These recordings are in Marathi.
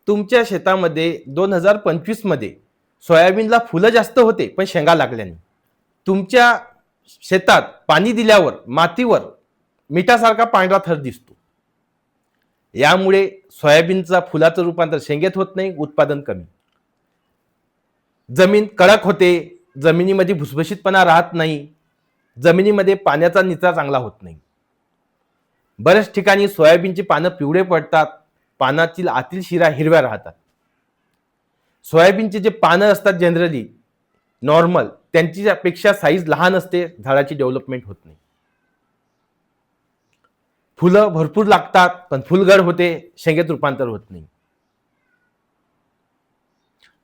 तुमच्या शेतामध्ये 2025 मध्ये सोयाबीनला फुलं जास्त होते पण शेंगा लागल्या नाही. तुमच्या शेतात पाणी दिल्यावर मातीवर मिठासारखा पांढरा थर दिसतो. यामुळे सोयाबीनचा फुलाचं रूपांतर शेंगेत होत नाही, उत्पादन कमी. जमीन कडक होते, जमिनीमध्ये भुसभुशीतपणा राहत नाही, जमिनीमध्ये पाण्याचा निचरा चांगला होत नाही. बऱ्याच ठिकाणी सोयाबीनची पानं पिवळे पडतात, पानातील आतील शिरा हिरव्या राहतात. सोयाबीनचे जे पानं असतात जनरली नॉर्मल, त्यांच्यापेक्षा साईज लहान असते, झाडाची डेव्हलपमेंट होत नाही. फुलं भरपूर लागतात पण फुलगड होते, शेंगेत रूपांतर होत नाही.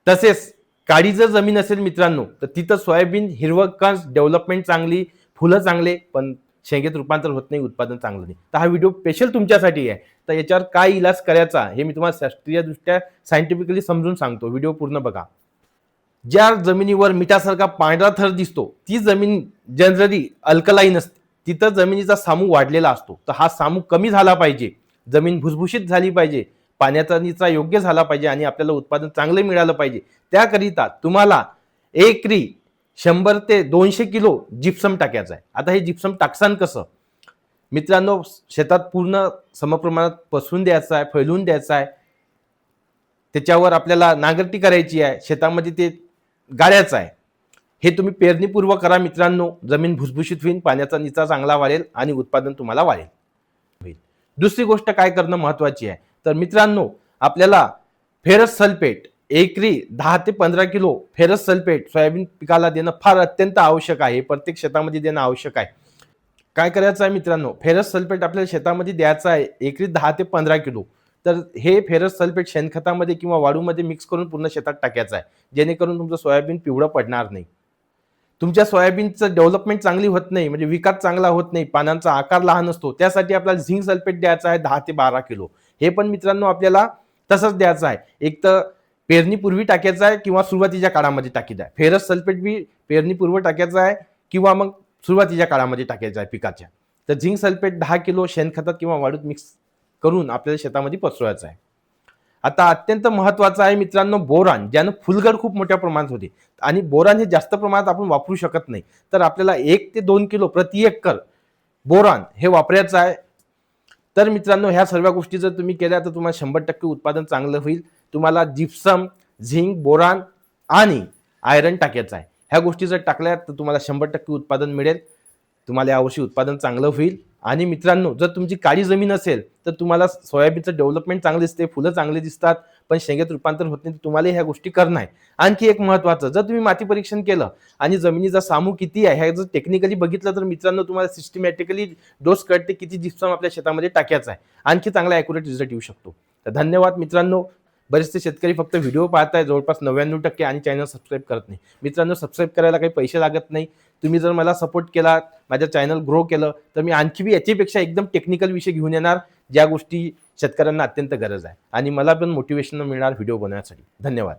तसेच काळी जर जमीन असेल मित्रांनो तर तिथं सोयाबीन हिरवंकस, डेव्हलपमेंट चांगली, फुलं चांगले, पण शेंगेत रूपांतर होत नाही, उत्पादन चांगलं नाही. तर हा व्हिडिओ स्पेशल तुमच्यासाठी आहे. तर याच्यावर काय इलाज करायचा हे मी तुम्हाला शास्त्रीयदृष्ट्या सायंटिफिकली समजून सांगतो. व्हिडिओ पूर्ण बघा. ज्या जमिनीवर मिठासारखा पांढरा थर दिसतो ती जमीन जनरली अल्कलाईन असते. तिथं जमिनीचा सामू वाढलेला असतो. तर हा सामू कमी झाला पाहिजे, जमीन भुसभुशीत झाली पाहिजे, पाण्याचा निचरा योग्य झाला पाहिजे आणि आपल्याला उत्पादन चांगलं मिळालं पाहिजे. त्याकरिता तुम्हाला एकरी 100 ते 200 किलो जिप्सम टाकायचं आहे. आता हे जिप्सम टाकसान कसं मित्रांनो, शेतात पूर्ण समप्रमाणात पसरून द्यायचं आहे, फैलून द्यायचं आहे. त्याच्यावर आपल्याला नांगरटी करायची आहे, शेतामध्ये ते गाळ्याचं आहे. हे तुम्ही पेरणीपूर्व करा मित्रांनो. जमीन भुसभुशीत होईल, पाण्याचा निचरा चांगला वाढेल आणि उत्पादन तुम्हाला वाढेल. दुसरी गोष्ट काय करणं महत्वाची आहे तर मित्रांनो, आपल्याला फेरस सल्फेट एकरी 10 ते 15 किलो फेरस सल्फेट सोयाबीन पिकाला देणं फार अत्यंत आवश्यक आहे. प्रत्येक शेतामध्ये देणं आवश्यक आहे. काय करायचं आहे मित्रांनो, फेरस सल्फेट आपल्याला शेतामध्ये द्यायचं आहे एकरी 10 ते 15 किलो. तर हे फेरस सल्फेट शेणखतामध्ये किंवा वाळूमध्ये मिक्स करून पूर्ण शेतात टाकायचं आहे, जेणेकरून तुमचं सोयाबीन पिवळं पडणार नाही. तुमच्या सोयाबीनचं डेव्हलपमेंट चांगली होत नाही, म्हणजे विकास चांगला होत नाही, पानांचा आकार लहान असतो. त्यासाठी आपल्याला झिंक सल्फेट द्यायचं आहे 10 ते 12 किलो. हे पण मित्रांनो आपल्याला तसंच द्यायचं आहे. एक तर पेरणीपूर्वी टाकायचं आहे किंवा सुरुवातीच्या काळामध्ये टाकायचं आहे. फेरस सल्फेट बी पेरणीपूर्व टाकायचं आहे किंवा मग सुरुवातीच्या काळामध्ये टाकायचं आहे पिकाच्या. तर झिंक सल्फेट 10 किलो शेणखतात किंवा वाळूत मिक्स करून आपल्याला शेतामध्ये पसरवायचं आहे. आता अत्यंत महत्वाचं आहे मित्रांनो बोरान, ज्यानं फुलगड खूप मोठ्या प्रमाणात होते आणि बोरान हे जास्त प्रमाणात आपण वापरू शकत नाही. तर आपल्याला 1 ते 2 किलो प्रति एकर बोरान हे वापरायचं आहे. तर मित्रांनो, ह्या सर्व गोष्टी जर तुम्ही केल्या तर तुम्हाला 100% उत्पादन चांगलं होईल. तुम्हाला जिप्सम, झिंक, बोरान आणि आयरन टाकायचं आहे. ह्या गोष्टी जर टाकल्या तर तुम्हाला 100% उत्पादन मिळेल. तुम्हाला यावर्षी उत्पादन चांगलं होईल. आणि मित्रांनो, जर तुमची काळी जमीन असेल तर तुम्हाला सोयाबीनचं डेव्हलपमेंट चांगलं दिसते, फुलं चांगली दिसतात, पण शेंगेत रूपांतर होत नाही, तर तुम्हाला ह्या गोष्टी करणं आहे. आणखी एक महत्त्वाचं, जर तुम्ही माती परीक्षण केलं आणि जमिनीचा सामू किती आहे हे जर टेक्निकली बघितलं तर मित्रांनो तुम्हाला सिस्टमॅटिकली डोस कळते किती जिप्सम आपल्या शेतामध्ये टाकायचं आहे. आणखी चांगला ॲक्युरेट रिझल्ट येऊ शकतो. तर धन्यवाद मित्रांनो. बरेचसे शेतकरी फक्त व्हिडिओ पाहताय, जवळपास 99% आणि चॅनल सबस्क्राईब करत नाही. मित्रांनो, सबस्क्राईब करायला काही पैसे लागत नाही. तुम्ही जर मला सपोर्ट केला, माझं चॅनल ग्रो केलं, तर मी आणखी बी याच्यापेक्षा एकदम टेक्निकल विषय घेऊन येणार, ज्या गोष्टी शेतकऱ्यांना अत्यंत गरज आहे आणि मला पण मोटिवेशन मिळणार व्हिडिओ बनवण्यासाठी. धन्यवाद.